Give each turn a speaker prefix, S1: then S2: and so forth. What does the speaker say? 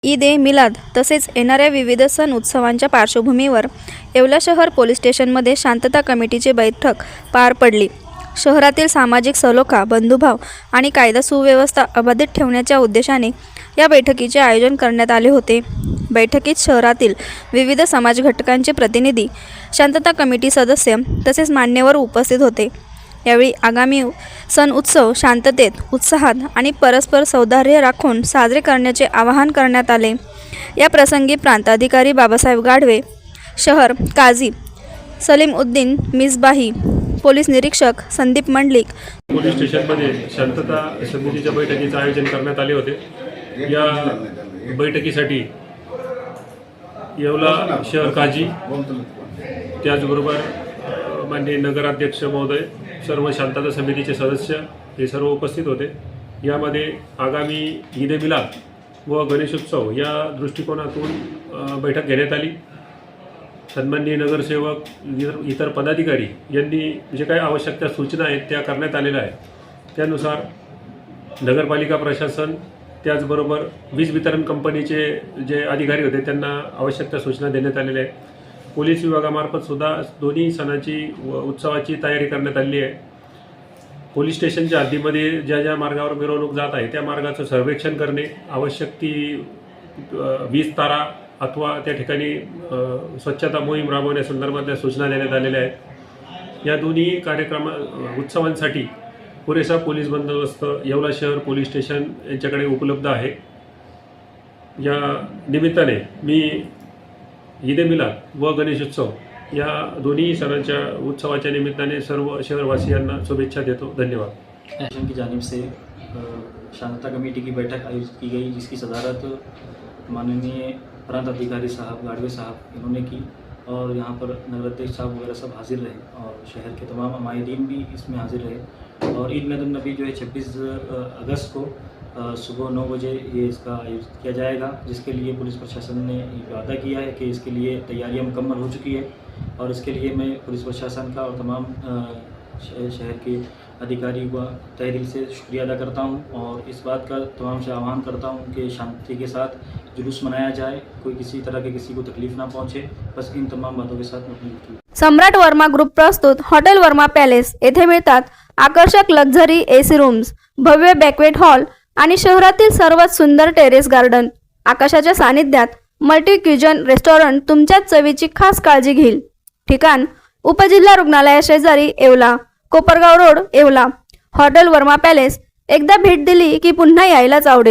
S1: ईद ए मिलाद तसेच येणाऱ्या विविध सण उत्सवांच्या पार्श्वभूमीवर येवला शहर पोलीस स्टेशनमध्ये शांतता कमिटीची बैठक पार पडली। शहरातील सामाजिक सलोखा, बंधुभाव आणि कायदा सुव्यवस्था अबाधित ठेवण्याच्या उद्देशाने या बैठकीचे आयोजन करण्यात आले होते। बैठकीत शहरातील विविध समाज घटकांचे प्रतिनिधी, शांतता कमिटी सदस्य तसेच मान्यवर उपस्थित होते। यावेळी आगामी सण उत्सव शांततेत, उत्साहात आणि परस्पर सौहार्द राखून साजरे करण्याचे आवाहन करण्यात आले। या प्रसंगी प्रांताधिकारी बाबासाहेब गाढवे, शहर काझी सलीमउद्दीन मिसबाही, पोलीस निरीक्षक संदीप मंडलिक
S2: पोलीस स्टेशनमध्ये शांतता समितीच्या बैठकीचे आयोजन करण्यात आले होते। या बैठकीसाठी येवला शहर काझी, त्याचबरोबर माननीय नगराध्यक्ष महोदय, सर्व शांतता समितीचे सदस्य हे सर्व उपस्थित होते। यामध्ये आगामी ईद ए मिलाद व गणेशोत्सव या दृष्टिकोनातून बैठक घेण्यात आली। सन्माननीय नगरसेवक, इतर पदाधिकारी यांनी जे काही आवश्यक त्या सूचना आहेत त्या करण्यात आलेल्या आहेत। त्यानुसार नगरपालिका प्रशासन, त्याचबरोबर वीज वितरण कंपनीचे जे अधिकारी होते त्यांना आवश्यक त्या सूचना देण्यात आलेल्या आहेत। पोलीस विभागामार्फत सुद्धा दोन्ही सणाची व उत्सवाची तयारी करण्यात आली आहे। पोलीस स्टेशनच्या हद्दीमध्ये ज्या ज्या मार्गावर मिरवणूक जात आहे त्या मार्गाचं सर्वेक्षण करणे, आवश्यक ती वीज तारा अथवा त्या ठिकाणी स्वच्छता मोहीम राबवण्यासंदर्भातल्या सूचना देण्यात आलेल्या आहेत। या दोन्ही उत्सवांसाठी पुरेसा पोलीस बंदोबस्त येवला शहर पोलीस स्टेशन यांच्याकडे उपलब्ध आहे। या निमित्ताने मी ईद ए मिलाद व गणेशोत्सव या दोन्ही सणांच्या उत्सवाच्या निमित्ताने सर्व शहरवासियांना शुभेच्छा देतो। धन्यवाद।
S3: स्टेशन की जानिब से शांतता कमेटी की बैठक आयोजित की गई, जिसकी सदारत माननीय प्रांत अधिकारी साहब गाढवे साहब इन्होंने की और यहाँ पर नगराध्यक्ष साहब वगैरह सब हाजिर रहे और शहर के तमाम अमायदीन भी इसमें हाजिर रहे। और ईद मिलादुन नबी जो है 26 अगस्त को सुबह 9 बजे ये इसका आयोजित किया जाएगा, जिसके लिए पुलिस प्रशासन ने वादा किया है कि इसके लिए तैयारियां मुकम्मल हो चुकी है। और इसके लिए मैं पुलिस प्रशासन का और तमाम शहर के अधिकारी व तहे दिल से शुक्रिया अदा करता हूं और इस बात का तमाम से आह्वान करता हूं कि शांति के साथ जुलूस मनाया जाए, कोई किसी तरह के किसी को तकलीफ ना पहुंचे। बस इन तमाम बातों के साथ मैं अपनी गुफ्तगू।
S1: सम्राट वर्मा ग्रुप प्रस्तुत हॉटेल वर्मा पॅलेस येथे मिळतात आकर्षक लक्झरी एसी रूम्स, भव्य बॅक्वेट हॉल आणि शहरातील सर्वात सुंदर टेरेस गार्डन। आकाशाच्या सानिध्यात मल्टी क्युजन रेस्टॉरंट तुमच्या चवीची खास काळजी घेईल। ठिकाण उपजिल्हा रुग्णालया शेजारी Yeola, Kopargaon road Yeola. Hotel Verma palace एकदा भेट दिली की पुन्हा यायलाच आवडेल।